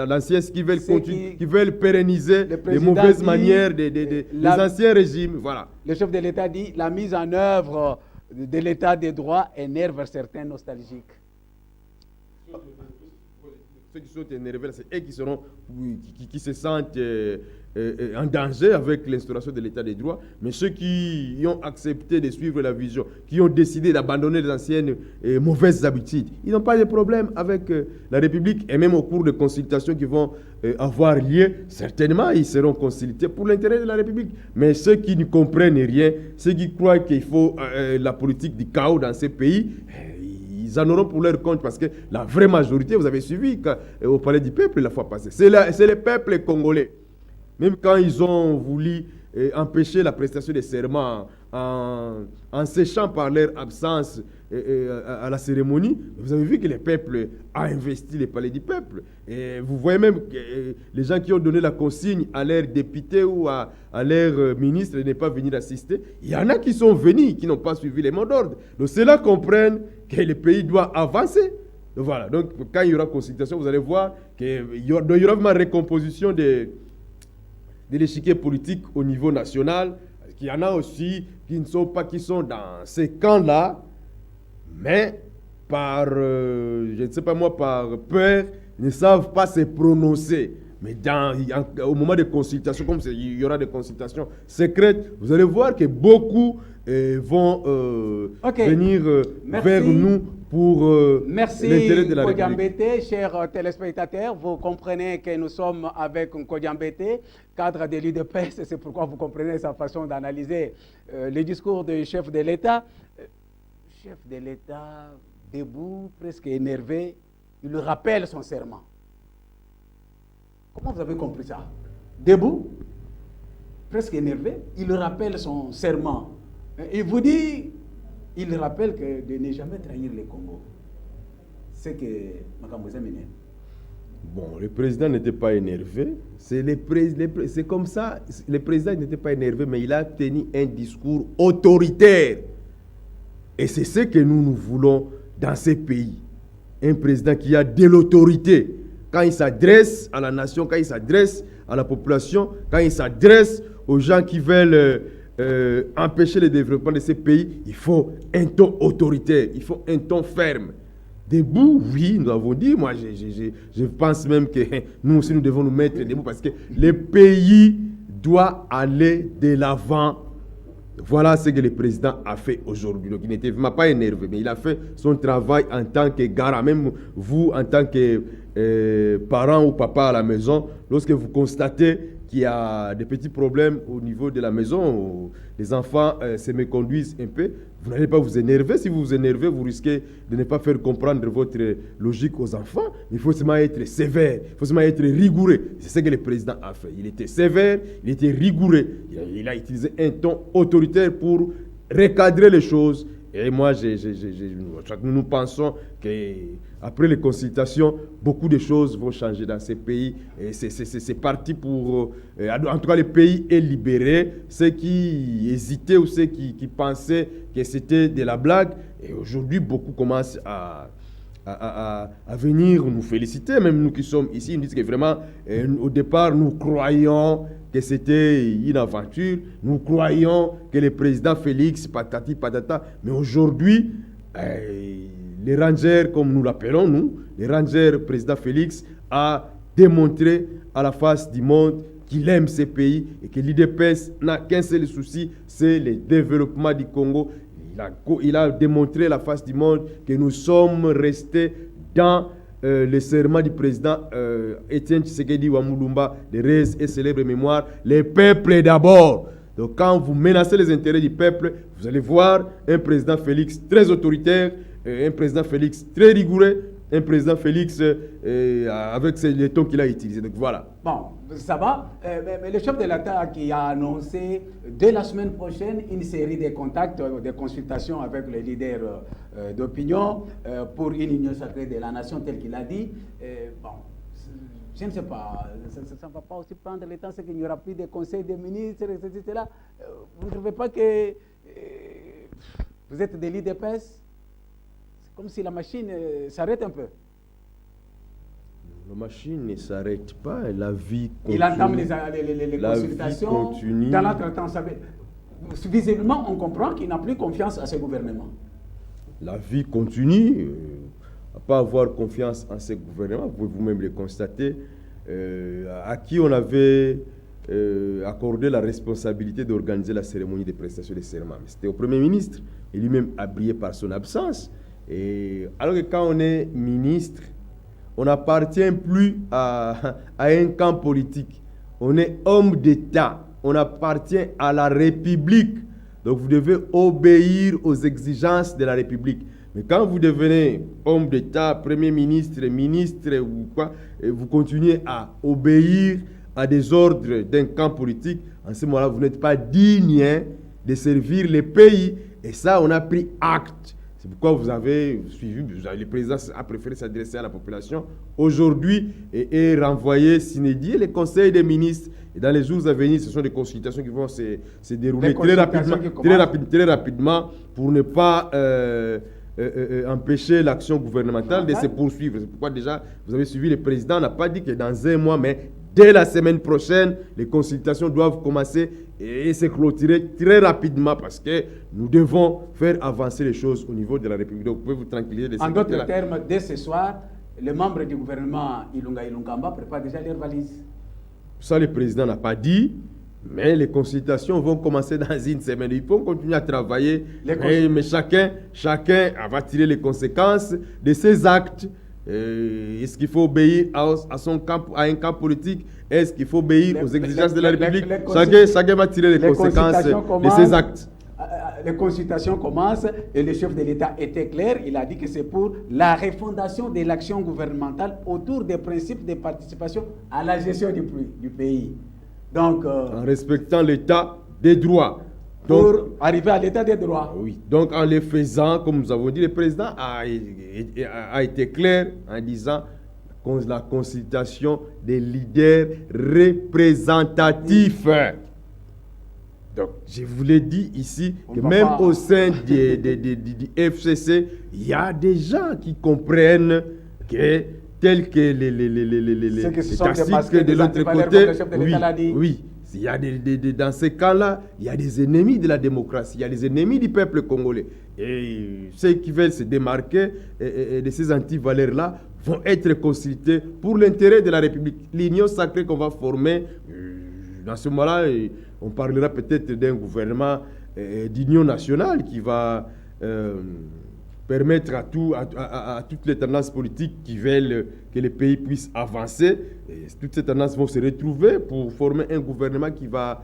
l'ancien, qui veulent pérenniser les mauvaises manières des anciens régimes. Voilà. Le chef de l'État dit la mise en œuvre de l'État des droits énerve certains nostalgiques. Ceux qui sont énervés, c'est eux qui se sentent en danger avec l'instauration de l'état des droits. Mais ceux qui ont accepté de suivre la vision, qui ont décidé d'abandonner les anciennes mauvaises habitudes, ils n'ont pas de problème avec la République. Et même au cours de consultations qui vont avoir lieu, certainement, ils seront consultés pour l'intérêt de la République. Mais ceux qui ne comprennent rien, ceux qui croient qu'il faut la politique du chaos dans ces pays, ils en auront pour leur compte parce que la vraie majorité, vous avez suivi au Palais du Peuple la fois passée, c'est le peuple congolais. Même quand ils ont voulu empêcher la prestation des serments en séchant par leur absence à la cérémonie, vous avez vu que le peuple a investi le Palais du Peuple. Et vous voyez même que les gens qui ont donné la consigne à leurs députés ou à leurs ministres de ne pas venir assister, il y en a qui sont venus, qui n'ont pas suivi les mots d'ordre. Donc ceux-là comprennent que le pays doit avancer. Donc voilà, donc quand il y aura consultation, vous allez voir qu'il y aura vraiment une recomposition de l'échiquier politique au niveau national. Il y en a aussi qui sont dans ces camps-là, mais par, je ne sais pas moi, par peur, ne savent pas se prononcer. Mais au moment des consultations, comme il y aura des consultations secrètes, vous allez voir que beaucoup vont venir vers nous pour l'intérêt de la République. Merci, chers téléspectateurs. Vous comprenez que nous sommes avec Nkodiambete, cadre de l'UDPS, c'est pourquoi vous comprenez sa façon d'analyser le discours du chef de l'État. Chef de l'État, debout, presque énervé, il lui rappelle son serment. Comment vous avez compris ça? Debout, presque énervé, il lui rappelle son serment. Il vous dit, il rappelle que de ne jamais trahir le Congo. C'est que Makamboza Mene. Bon, le président n'était pas énervé. C'est comme ça. Le président n'était pas énervé, mais il a tenu un discours autoritaire. Et c'est ce que nous voulons dans ces pays. Un président qui a de l'autorité. Quand il s'adresse à la nation, quand il s'adresse à la population, quand il s'adresse aux gens qui veulent empêcher le développement de ces pays, il faut un ton autoritaire, il faut un ton ferme. Debout, oui, nous avons dit, moi je pense même que nous aussi nous devons nous mettre debout parce que le pays doit aller de l'avant. Voilà ce que le président a fait aujourd'hui. Donc il n'était vraiment pas énervé, mais il a fait son travail en tant que garant. Même vous, en tant que parent ou papa à la maison, lorsque vous constatez qui a des petits problèmes au niveau de la maison, où les enfants se méconduisent un peu, vous n'allez pas vous énerver. Si vous vous énervez, vous risquez de ne pas faire comprendre votre logique aux enfants. Il faut seulement être sévère, il faut seulement être rigoureux. C'est ce que le président a fait. Il était sévère, il était rigoureux. Il a utilisé un ton autoritaire pour recadrer les choses. Et moi, nous pensons qu'après les consultations, beaucoup de choses vont changer dans ces pays. Et c'est parti pour... en tout cas, le pays est libéré. Ceux qui hésitaient ou ceux qui pensaient que c'était de la blague. Et aujourd'hui, beaucoup commencent à venir nous féliciter. Même nous qui sommes ici, ils nous disent que vraiment, au départ, nous croyons que c'était une aventure. Nous croyons que le président Félix, patati patata. Mais aujourd'hui, les Rangers, comme nous l'appelons, nous, les Rangers, président Félix, a démontré à la face du monde qu'il aime ce pays et que l'IDPS n'a qu'un seul souci, c'est le développement du Congo. Il a démontré à la face du monde que nous sommes restés dans le serment du président Étienne Tshisekedi Wamulumba, de reste et célèbre mémoire, les peuples d'abord. Donc quand vous menacez les intérêts du peuple, vous allez voir un président Félix très autoritaire, un président Félix très rigoureux, un président Félix avec les tons qu'il a utilisés. Donc voilà. Bon, ça va. Mais le chef de l'État qui a annoncé dès la semaine prochaine une série de contacts, de consultations avec les leaders d'opinion pour une union sacrée de la nation, tel qu'il a dit. Bon, je ne sais pas, ça ne va pas aussi prendre le temps, c'est qu'il n'y aura plus de conseil des ministres, etc. Vous ne trouvez pas que vous êtes des l'IDPS? C'est comme si la machine s'arrête un peu. La machine ne s'arrête pas, la vie continue. Il entame les consultations. Vie continue. Dans l'entretemps, visiblement, on comprend qu'il n'a plus confiance à ce gouvernement. La vie continue. À pas avoir confiance en ce gouvernement, vous pouvez vous-même le constater, à qui on avait accordé la responsabilité d'organiser la cérémonie de prestation de serment. C'était au Premier ministre, et lui-même a brillé par son absence. Et alors que quand on est ministre, on n'appartient plus à un camp politique. On est homme d'État, on appartient à la République. Donc vous devez obéir aux exigences de la République. Mais quand vous devenez homme d'État, Premier ministre, ministre ou quoi, et vous continuez à obéir à des ordres d'un camp politique, en ce moment-là, vous n'êtes pas digne de servir le pays. Et ça, on a pris acte. C'est pourquoi vous avez suivi, le président a préféré s'adresser à la population aujourd'hui et renvoyer s'inédier les conseils des ministres. Et dans les jours à venir, ce sont des consultations qui vont se dérouler très rapidement pour ne pas empêcher l'action gouvernementale de se poursuivre. C'est pourquoi déjà, vous avez suivi, le président n'a pas dit que dans un mois, mais dès la semaine prochaine, les consultations doivent commencer et se clôturer très rapidement parce que nous devons faire avancer les choses au niveau de la République. Donc vous pouvez vous tranquilliser. En d'autres termes, dès ce soir, les membres du gouvernement Ilunga Ilunkamba préparent déjà leurs valises. Ça, le président n'a pas dit. Mais les consultations vont commencer dans une semaine. Il faut continuer à travailler. Mais chacun va tirer les conséquences de ses actes. Est-ce qu'il faut obéir à un camp politique? Est-ce qu'il faut obéir aux exigences de la République? Chacun va tirer les conséquences de ses actes. Les consultations commencent et le chef de l'État était clair. Il a dit que c'est pour la refondation de l'action gouvernementale autour des principes de participation à la gestion du pays. Donc, en respectant l'état des droits. Donc, pour arriver à l'état des droits. Oui. Donc en les faisant, comme nous avons dit, le président a été clair en disant la consultation des leaders représentatifs. Donc je vous l'ai dit ici, que même au sein du FCC, il y a des gens qui comprennent que tels que les taxis de l'autre côté, oui, il y a dans ces cas-là, il y a des ennemis de la démocratie, il y a des ennemis du peuple congolais. Et ceux qui veulent se démarquer de ces antivaleurs-là vont être consultés pour l'intérêt de la République. L'union sacrée qu'on va former, dans ce moment-là, on parlera peut-être d'un gouvernement d'union nationale qui va permettre à toutes les tendances politiques qui veulent que le pays puisse avancer. Et toutes ces tendances vont se retrouver pour former un gouvernement qui va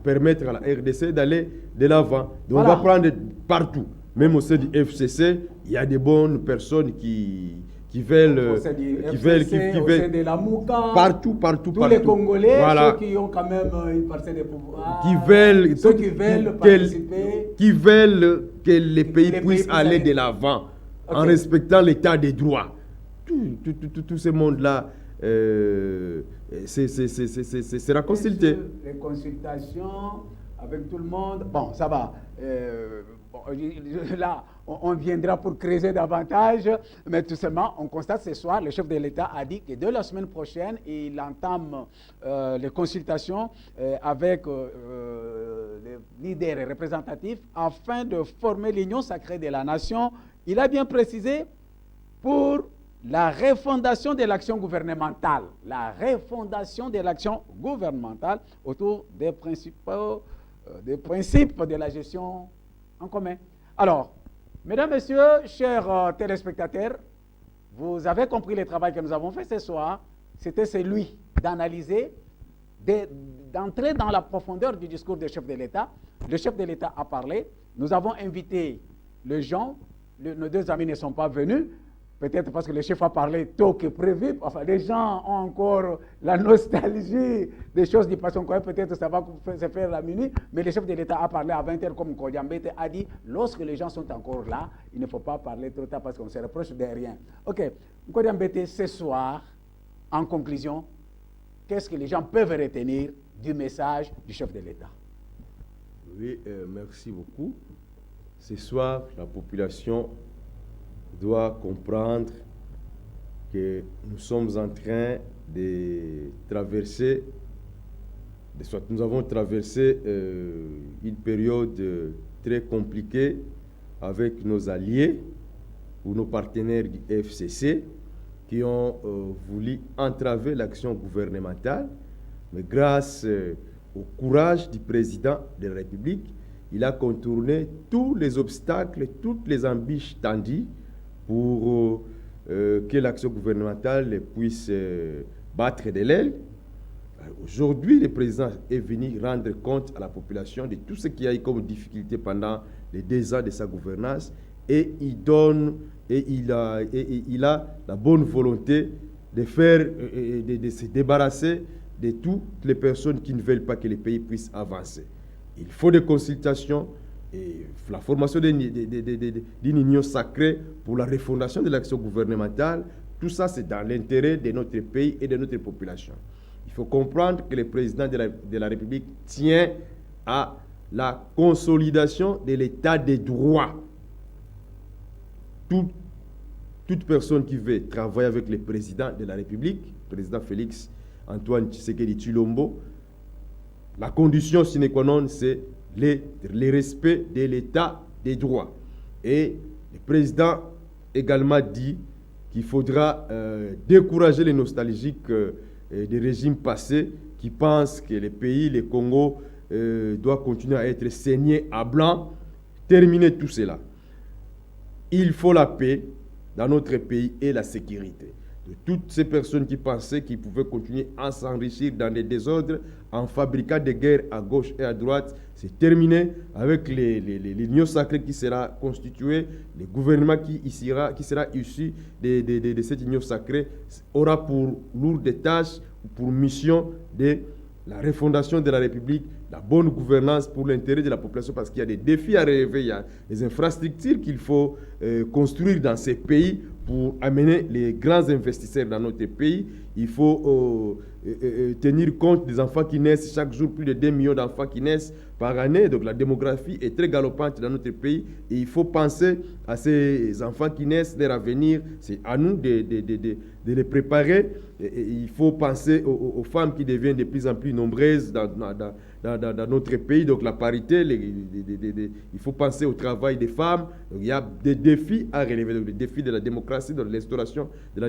permettre à la RDC d'aller de l'avant. Donc voilà. On va prendre partout, même au sein du FCC, il y a des bonnes personnes qui veulent, qui veulent de la Mouka, partout, tous les Congolais, voilà. Ceux qui ont quand même une partie de pouvoir, ceux qui veulent participer, qui veulent que les pays puissent aller de l'avant, en respectant l'état des droits. Tout ce monde-là, c'est consulté. Les consultations avec tout le monde, bon, ça va. Là, on viendra pour creuser davantage, mais tout simplement, on constate ce soir, le chef de l'État a dit que dès la semaine prochaine, il entame les consultations avec les leaders représentatifs afin de former l'union sacrée de la nation. Il a bien précisé pour la refondation de l'action gouvernementale, autour des principes de la gestion en commun. Alors, mesdames, messieurs, chers téléspectateurs, vous avez compris le travail que nous avons fait ce soir. C'était celui d'analyser, d'entrer dans la profondeur du discours du chef de l'État. Le chef de l'État a parlé. Nous avons invité les gens. Nos deux amis ne sont pas venus. Peut-être parce que le chef a parlé tôt que prévu. Enfin, les gens ont encore la nostalgie des choses du passé. Peut-être ça va se faire à minuit. Mais le chef de l'État a parlé à 20h comme Kodiambete a dit. Lorsque les gens sont encore là, il ne faut pas parler trop tard parce qu'on se reproche de rien. Ok. Kodiambete, ce soir, en conclusion, qu'est-ce que les gens peuvent retenir du message du chef de l'État? Oui, merci beaucoup. Ce soir, la population doit comprendre que nous sommes en train de traverser, nous avons traversé une période très compliquée avec nos alliés ou nos partenaires du FCC qui ont voulu entraver l'action gouvernementale, mais grâce au courage du président de la République, il a contourné tous les obstacles, toutes les embûches tendues pour que l'action gouvernementale puisse battre de l'aile. Aujourd'hui, le président est venu rendre compte à la population de tout ce qu'il y a eu comme difficulté pendant les 2 ans de sa gouvernance et il a la bonne volonté de se débarrasser de toutes les personnes qui ne veulent pas que le pays puisse avancer. Il faut des consultations et la formation d'une union sacrée pour la refondation de l'action gouvernementale. Tout ça, c'est dans l'intérêt de notre pays et de notre population. Il faut comprendre que le président de la République tient à la consolidation de l'état des droits. Toute personne qui veut travailler avec le président de la République, le président Félix Antoine Tshisekedi Tshilombo, la condition sine qua non, c'est le respect de l'état des droits. Et le président également dit qu'il faudra décourager les nostalgiques des régimes passés qui pensent que le pays, le Congo, doit continuer à être saigné à blanc. Terminer tout cela. Il faut la paix dans notre pays et la sécurité. De toutes ces personnes qui pensaient qu'ils pouvaient continuer à s'enrichir dans des désordres en fabriquant des guerres à gauche et à droite, c'est terminé avec l'union sacrée qui sera constituée, le gouvernement qui sera issu de cette union sacrée aura pour lourde tâche, pour mission de la refondation de la République, la bonne gouvernance pour l'intérêt de la population, parce qu'il y a des défis à relever, il y a des infrastructures qu'il faut construire dans ces pays pour amener les grands investisseurs dans notre pays. Il faut tenir compte des enfants qui naissent chaque jour, plus de 2 millions d'enfants qui naissent par année. Donc la démographie est très galopante dans notre pays et il faut penser à ces enfants qui naissent, leur avenir. C'est à nous de les préparer. Et il faut penser aux femmes qui deviennent de plus en plus nombreuses dans notre pays. Donc la parité, il faut penser au travail des femmes. Donc, il y a des défis à relever. Donc, les défis de la démocratie, de l'instauration, de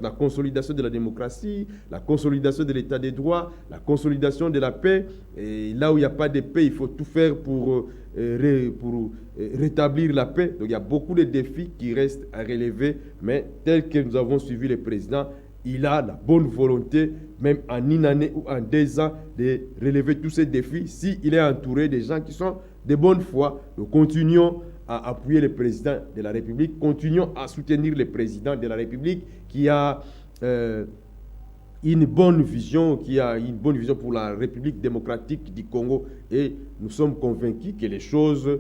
la consolidation de la démocratie. démocratie, la consolidation de l'état des droits, la consolidation de la paix. Et là où il n'y a pas de paix, il faut tout faire pour rétablir la paix. Donc il y a beaucoup de défis qui restent à relever, mais tel que nous avons suivi le président, il a la bonne volonté, même en une année ou en 2 ans, de relever tous ces défis. S'il est entouré des gens qui sont de bonne foi, nous continuons à appuyer le président de la République, continuons à soutenir le président de la République qui a une bonne vision, pour la République démocratique du Congo. Et nous sommes convaincus que les choses,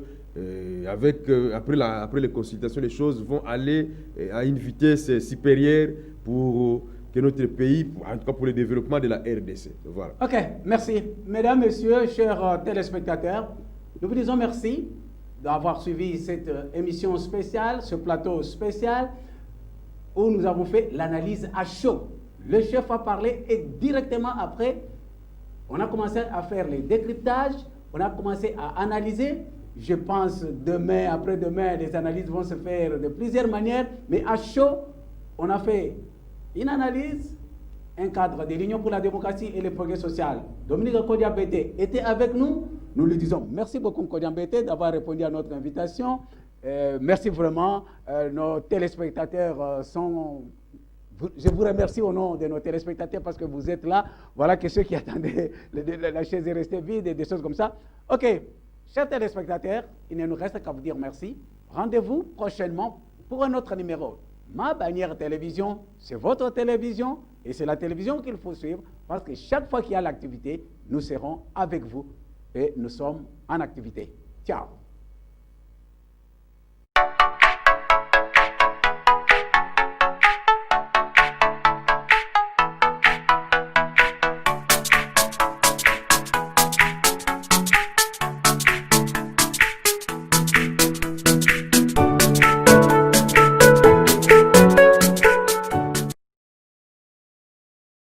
après les consultations, les choses vont aller à une vitesse supérieure pour que notre pays, en tout cas pour le développement de la RDC. Voilà. Ok, merci. Mesdames, Messieurs, chers téléspectateurs, nous vous disons merci d'avoir suivi cette émission spéciale, ce plateau spécial, où nous avons fait l'analyse à chaud. Le chef a parlé et directement après, on a commencé à faire les décryptages, on a commencé à analyser. Je pense demain, après-demain, les analyses vont se faire de plusieurs manières, mais à chaud, on a fait une analyse, un cadre de l'Union pour la démocratie et le progrès social. Dominique Kodiambete était avec nous. Nous lui disons merci beaucoup, Kodiambete, d'avoir répondu à notre invitation. Merci vraiment. Nos téléspectateurs sont... Je vous remercie au nom de nos téléspectateurs parce que vous êtes là. Voilà que ceux qui attendaient, la chaise est restée vide et des choses comme ça. OK, chers téléspectateurs, il ne nous reste qu'à vous dire merci. Rendez-vous prochainement pour un autre numéro. Ma Bannière Télévision, c'est votre télévision et c'est la télévision qu'il faut suivre parce que chaque fois qu'il y a l'activité, nous serons avec vous et nous sommes en activité. Ciao.